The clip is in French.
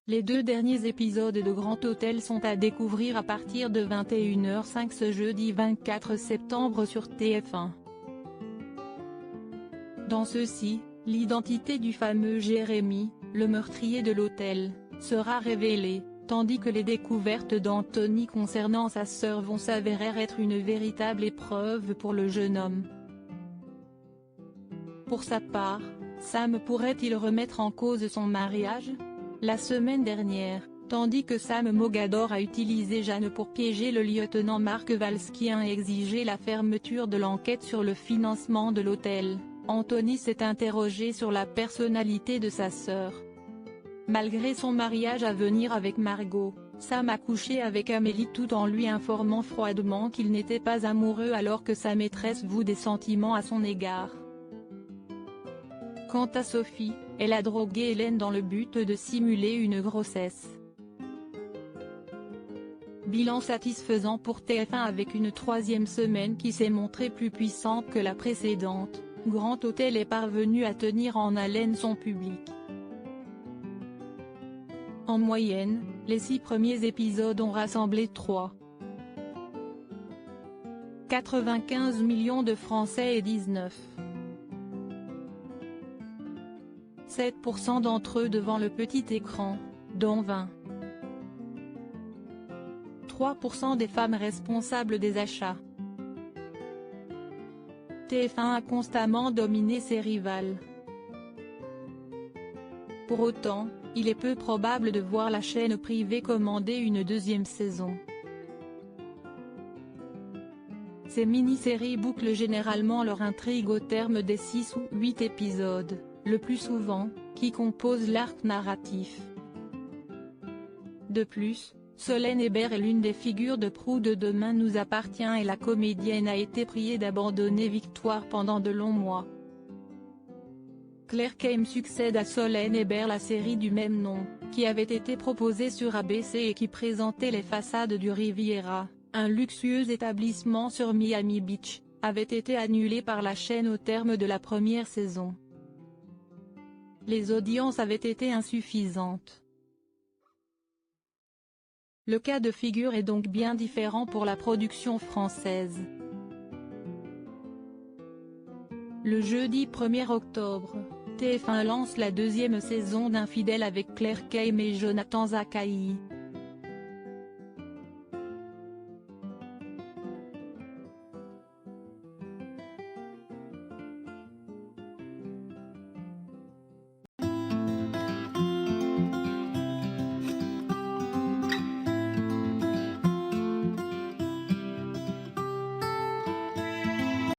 Les 2 derniers épisodes de Grand Hôtel sont à découvrir à partir de 21h05 ce jeudi 24 septembre sur TF1. Dans ceux-ci, l'identité du fameux Jérémy, le meurtrier de l'hôtel, sera révélée, tandis que les découvertes d'Anthony concernant sa sœur vont s'avérer être une véritable épreuve pour le jeune homme. Pour sa part, Sam pourrait-il remettre en cause son mariage ? La semaine dernière, tandis que Sam Mogador a utilisé Jeanne pour piéger le lieutenant Marc Walskien et exiger la fermeture de l'enquête sur le financement de l'hôtel, Anthony s'est interrogé sur la personnalité de sa sœur. Malgré son mariage à venir avec Margot, Sam a couché avec Amélie tout en lui informant froidement qu'il n'était pas amoureux alors que sa maîtresse voue des sentiments à son égard. Quant à Sophie, elle a drogué Hélène dans le but de simuler une grossesse. Bilan satisfaisant pour TF1 avec une 3e semaine qui s'est montrée plus puissante que la précédente, Grand Hôtel est parvenu à tenir en haleine son public. En moyenne, les 6 premiers épisodes ont rassemblé 3,95 millions de Français et 19,7% d'entre eux devant le petit écran, dont 20,3% des femmes responsables des achats. TF1 a constamment dominé ses rivales. Pour autant, il est peu probable de voir la chaîne privée commander une 2e saison. Ces mini-séries bouclent généralement leur intrigue au terme des 6 ou 8 épisodes, le plus souvent, qui composent l'arc narratif. De plus, Solène Hébert est l'une des figures de proue de Demain nous appartient et la comédienne a été priée d'abandonner Victoire pendant de longs mois. Claire Kame succède à Solène Hébert. La série du même nom, qui avait été proposée sur ABC et qui présentait les façades du Riviera, un luxueux établissement sur Miami Beach, avait été annulée par la chaîne au terme de la première saison. Les audiences avaient été insuffisantes. Le cas de figure est donc bien différent pour la production française. Le jeudi 1er octobre, TF1 lance la 2e saison d'Infidèles avec Claire Kame et Jonathan Zakaï.